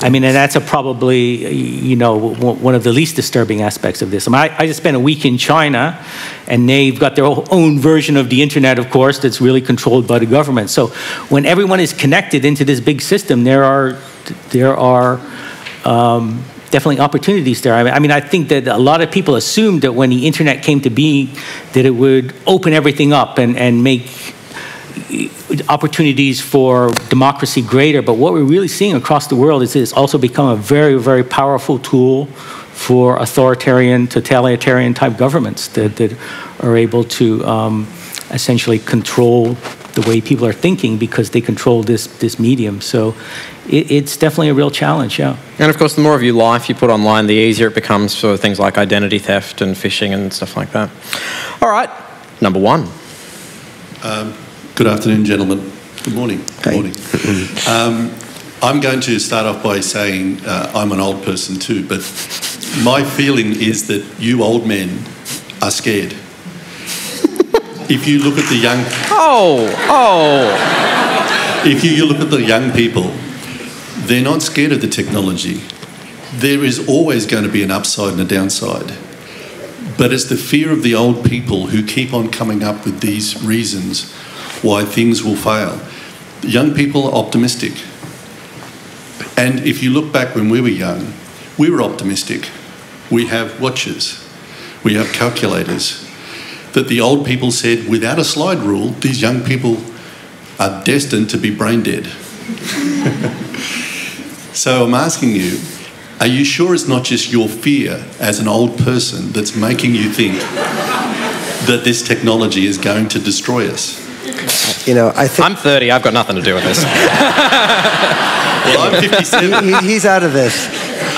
I mean, and that's probably, you know, one of the least disturbing aspects of this. I mean, I just spent a week in China, and they've got their own version of the internet, of course, that's really controlled by the government. So when everyone is connected into this big system, there are definitely opportunities there. I mean, I think that a lot of people assumed that when the internet came to be, that it would open everything up and make opportunities for democracy greater. But what we're really seeing across the world is it's also become a very, very powerful tool for authoritarian, totalitarian type governments that are able to essentially control the way people are thinking because they control this medium. So it's definitely a real challenge, yeah. And of course, the more of your life you put online, the easier it becomes for things like identity theft and phishing and stuff like that. All right, number 1. Good afternoon, gentlemen. Good morning. Good morning. I'm going to start off by saying I'm an old person too, but my feeling is that you old men are scared. If you look at the young... If you look at the young people, they're not scared of the technology. There is always going to be an upside and a downside. But it's the fear of the old people who keep on coming up with these reasons why things will fail. The young people are optimistic. And if you look back when we were young, we were optimistic. We have watches. We have calculators. That the old people said, without a slide rule, these young people are destined to be brain dead. So I'm asking you, are you sure it's not just your fear as an old person that's making you think that this technology is going to destroy us. You know, I think I'm 30. I've got nothing to do with this. Well, I'm 57. he's out of this.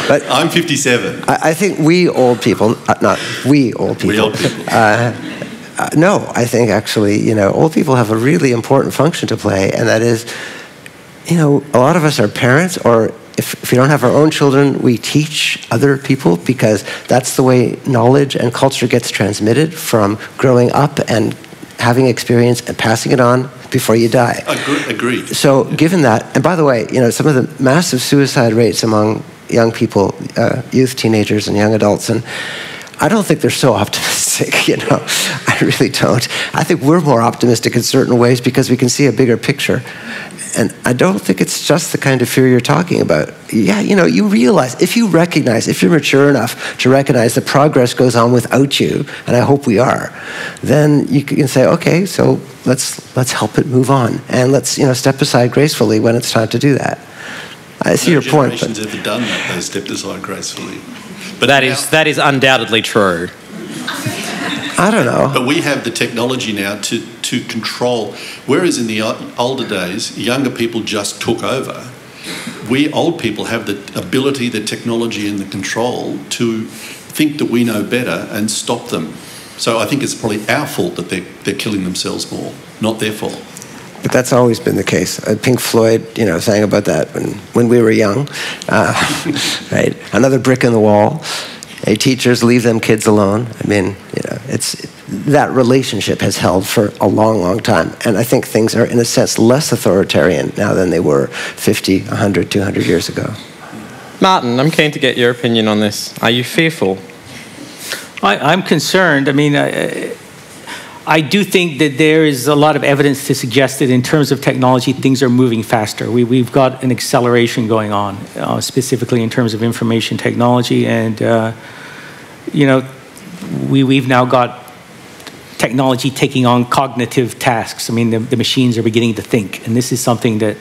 But I'm 57. I think we old people, not we old people. We old people. No, I think actually, you know, old people have a really important function to play, and that is, you know, a lot of us are parents, or if we don't have our own children, we teach other people, because that's the way knowledge and culture gets transmitted, from growing up and having experience and passing it on before you die. Agreed. So given that, and by the way, you know, some of the massive suicide rates among young people, youth, teenagers, and young adults, and I don't think they're so optimistic, you know. I really don't. I think we're more optimistic in certain ways because we can see a bigger picture. And I don't think it's just the kind of fear you're talking about. Yeah, you know, you realize, if you recognize, if you're mature enough to recognize that progress goes on without you, and I hope we are, then you can say, okay, so let's help it move on. And let's, you know, step aside gracefully when it's time to do that. I see your point. No generation's ever done that. They stepped aside gracefully. But that is undoubtedly true. I don't know. But we have the technology now to control, whereas in the older days, younger people just took over. We old people have the ability, the technology and the control to think that we know better and stop them. So I think it's probably our fault that they're killing themselves more, not their fault. But that's always been the case. Pink Floyd, you know, sang about that when we were young. Right? Another brick in the wall. Hey, teachers, leave them kids alone. I mean, you know, that relationship has held for a long, long time. And I think things are, in a sense, less authoritarian now than they were 50, 100, 200 years ago. Martin, I'm keen to get your opinion on this. Are you fearful? I'm concerned. I mean, I do think that there is a lot of evidence to suggest that in terms of technology, things are moving faster. We've got an acceleration going on, specifically in terms of information technology. And, you know, we've now got technology taking on cognitive tasks. I mean, the machines are beginning to think. And this is something that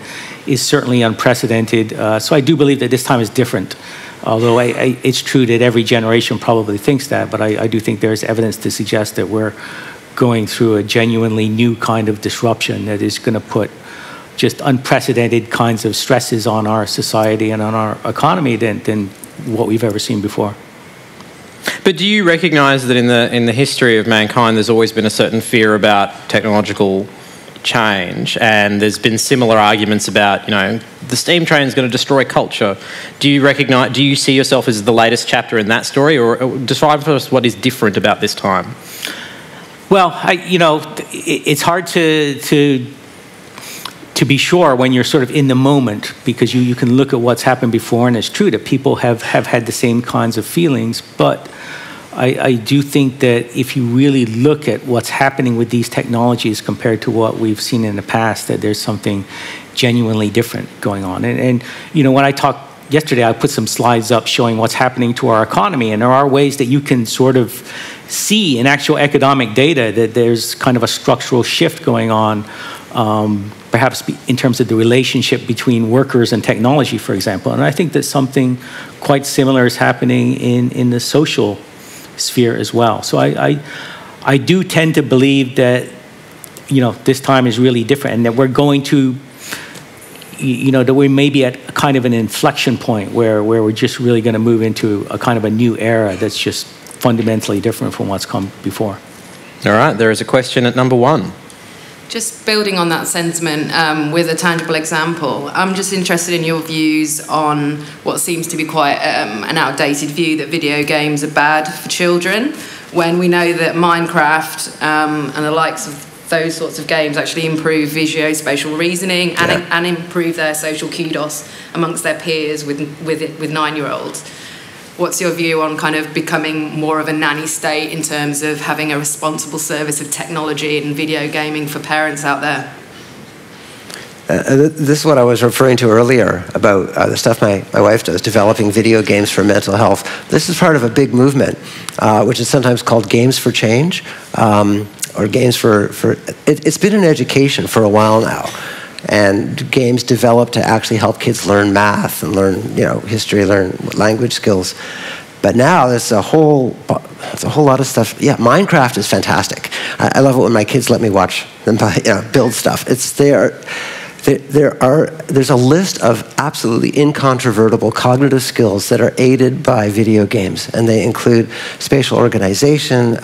is certainly unprecedented. So I do believe that this time is different. Although it's true that every generation probably thinks that, but I do think there's evidence to suggest that we're going through a genuinely new kind of disruption that is going to put just unprecedented kinds of stresses on our society and on our economy than what we've ever seen before. But do you recognise that in the history of mankind, there's always been a certain fear about technological change, and there's been similar arguments about, you know, the steam train is going to destroy culture. Do you see yourself as the latest chapter in that story, or describe for us what is different about this time? Well, you know, it's hard to be sure when you're sort of in the moment, because you can look at what's happened before, and it's true that people have had the same kinds of feelings. But I do think that if you really look at what's happening with these technologies compared to what we've seen in the past, that there's something genuinely different going on. And you know, when I talked yesterday, I put some slides up showing what's happening to our economy, and there are ways that you can sort of see in actual economic data that there's kind of a structural shift going on, perhaps in terms of the relationship between workers and technology, for example. And I think that something quite similar is happening in the social sphere as well. So I do tend to believe that, you know, this time is really different, and that we're going to, you know, that we may be at a kind of an inflection point where we're just really going to move into a kind of a new era that's just fundamentally different from what's come before. All right, there is a question at number 1. Just building on that sentiment with a tangible example, I'm just interested in your views on what seems to be quite an outdated view that video games are bad for children, when we know that Minecraft and the likes of those sorts of games actually improve visuospatial reasoning and improve their social kudos amongst their peers with 9-year-olds. What's your view on kind of becoming more of a nanny state in terms of having a responsible service of technology and video gaming for parents out there? This is what I was referring to earlier about the stuff my wife does, developing video games for mental health. This is part of a big movement, which is sometimes called Games for Change, or Games for it's been in education for a while now. And games developed to actually help kids learn math and learn, you know, history, learn language skills. But now there's a whole lot of stuff. Yeah, Minecraft is fantastic. I love it when my kids let me watch them build stuff. There's a list of absolutely incontrovertible cognitive skills that are aided by video games, and they include spatial organization,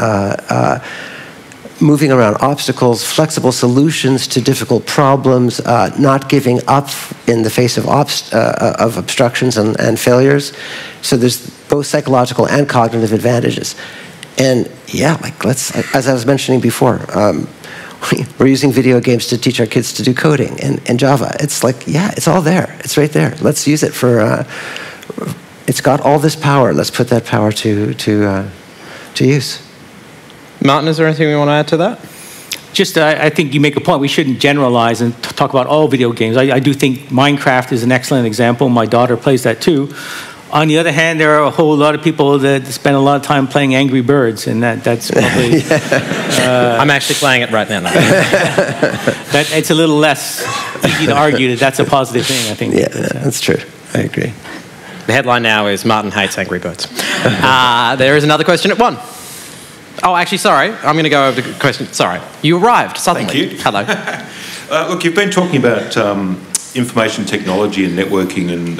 moving around obstacles, flexible solutions to difficult problems, not giving up in the face of obstructions and failures. So there's both psychological and cognitive advantages. And yeah, like as I was mentioning before, we're using video games to teach our kids to do coding and Java. It's like, yeah, it's all there. It's right there. Let's use it for, it's got all this power. Let's put that power to use. Martin, is there anything we want to add to that? Just, I think you make a point. We shouldn't generalize and talk about all video games. I do think Minecraft is an excellent example. My daughter plays that too. On the other hand, there are a whole lot of people that spend a lot of time playing Angry Birds, and that's probably... I'm actually playing it right now. It's a little less easy to argue that that's a positive thing, I think. Yeah, that's true. I agree. The headline now is Martin hates Angry Birds. There is another question at 1. Oh, actually, sorry. I'm going to go over the question. Sorry. You arrived suddenly. Thank you. Hello. Look, you've been talking about information technology and networking and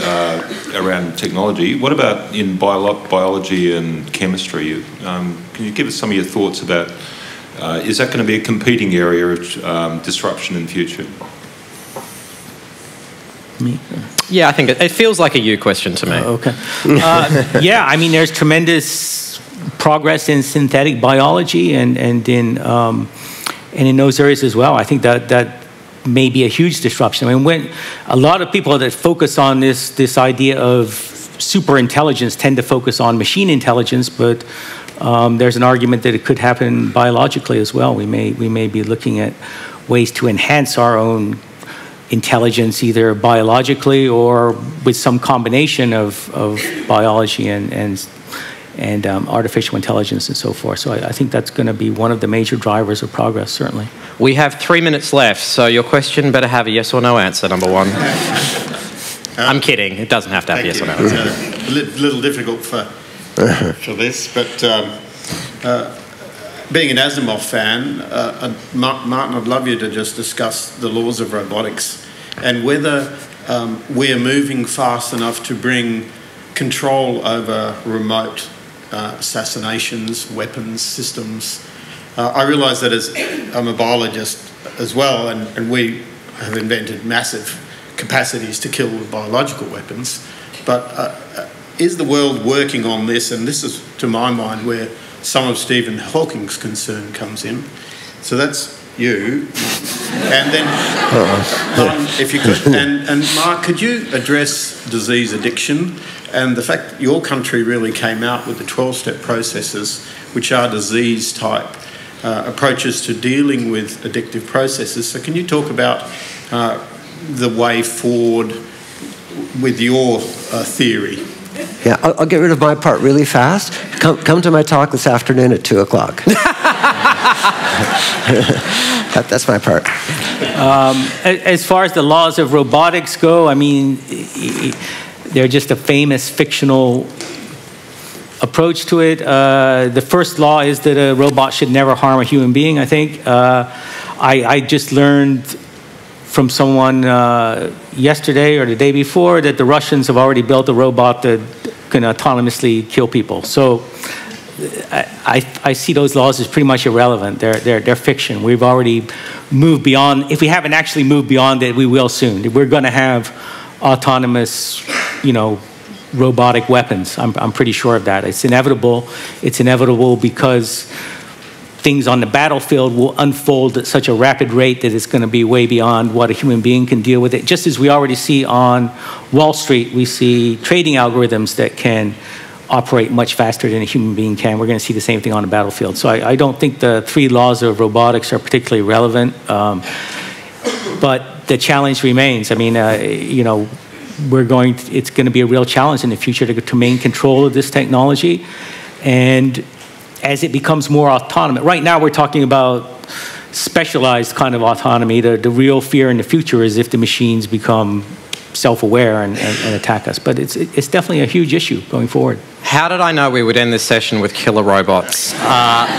around technology. What about in biology and chemistry? Can you give us some of your thoughts about, is that going to be a competing area of disruption in the future? Me? Yeah, I think it feels like a you question to me. Okay. Yeah, I mean, there's tremendous progress in synthetic biology and in those areas as well. I think that may be a huge disruption. I mean, when a lot of people that focus on this idea of super intelligence tend to focus on machine intelligence, but there's an argument that it could happen biologically as well. We may be looking at ways to enhance our own intelligence, either biologically or with some combination of biology and artificial intelligence and so forth. So I think that's going to be one of the major drivers of progress, certainly. We have 3 minutes left, so your question better have a yes or no answer, number 1. I'm kidding. It doesn't have to have a yes or no answer. It's a little difficult for this, but being an Asimov fan, Martin, I'd love you to just discuss the laws of robotics and whether we're moving fast enough to bring control over remote assassinations, weapons, systems. I realise that as I'm a biologist as well, and we have invented massive capacities to kill with biological weapons, but is the world working on this? And this is, to my mind, where some of Stephen Hawking's concern comes in. So that's you. And then, if you could, and Mark, could you address disease addiction and the fact that your country really came out with the 12-step processes, which are disease-type approaches to dealing with addictive processes. So can you talk about the way forward with your theory? Yeah, I'll get rid of my part really fast. Come to my talk this afternoon at 2 o'clock. That's my part. As far as the laws of robotics go, I mean, they're just a famous fictional approach to it. The first law is that a robot should never harm a human being, I think. I just learned from someone yesterday or the day before that the Russians have already built a robot that can autonomously kill people. So I see those laws as pretty much irrelevant. They're fiction. We've already moved beyond. If we haven't actually moved beyond it, we will soon. We're going to have autonomous, robotic weapons. I'm pretty sure of that. It's inevitable. It's inevitable because things on the battlefield will unfold at such a rapid rate that it's going to be way beyond what a human being can deal with it. Just as we already see on Wall Street, we see trading algorithms that can operate much faster than a human being can. We're going to see the same thing on the battlefield. So I don't think the 3 laws of robotics are particularly relevant. But the challenge remains. I mean, it's going to be a real challenge in the future to maintain control of this technology. And as it becomes more autonomous, right now we're talking about specialized kind of autonomy. The real fear in the future is if the machines become self-aware and attack us. But it's definitely a huge issue going forward. How did I know we would end this session with killer robots?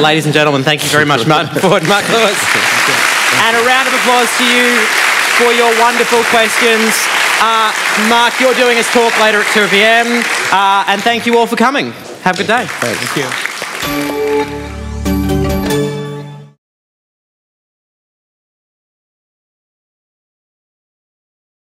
Ladies and gentlemen, thank you very much, Martin Ford, Marc Lewis. And a round of applause to you for your wonderful questions. Marc, you're doing his talk later at 2 p.m. And thank you all for coming. Have a good day. Thank you.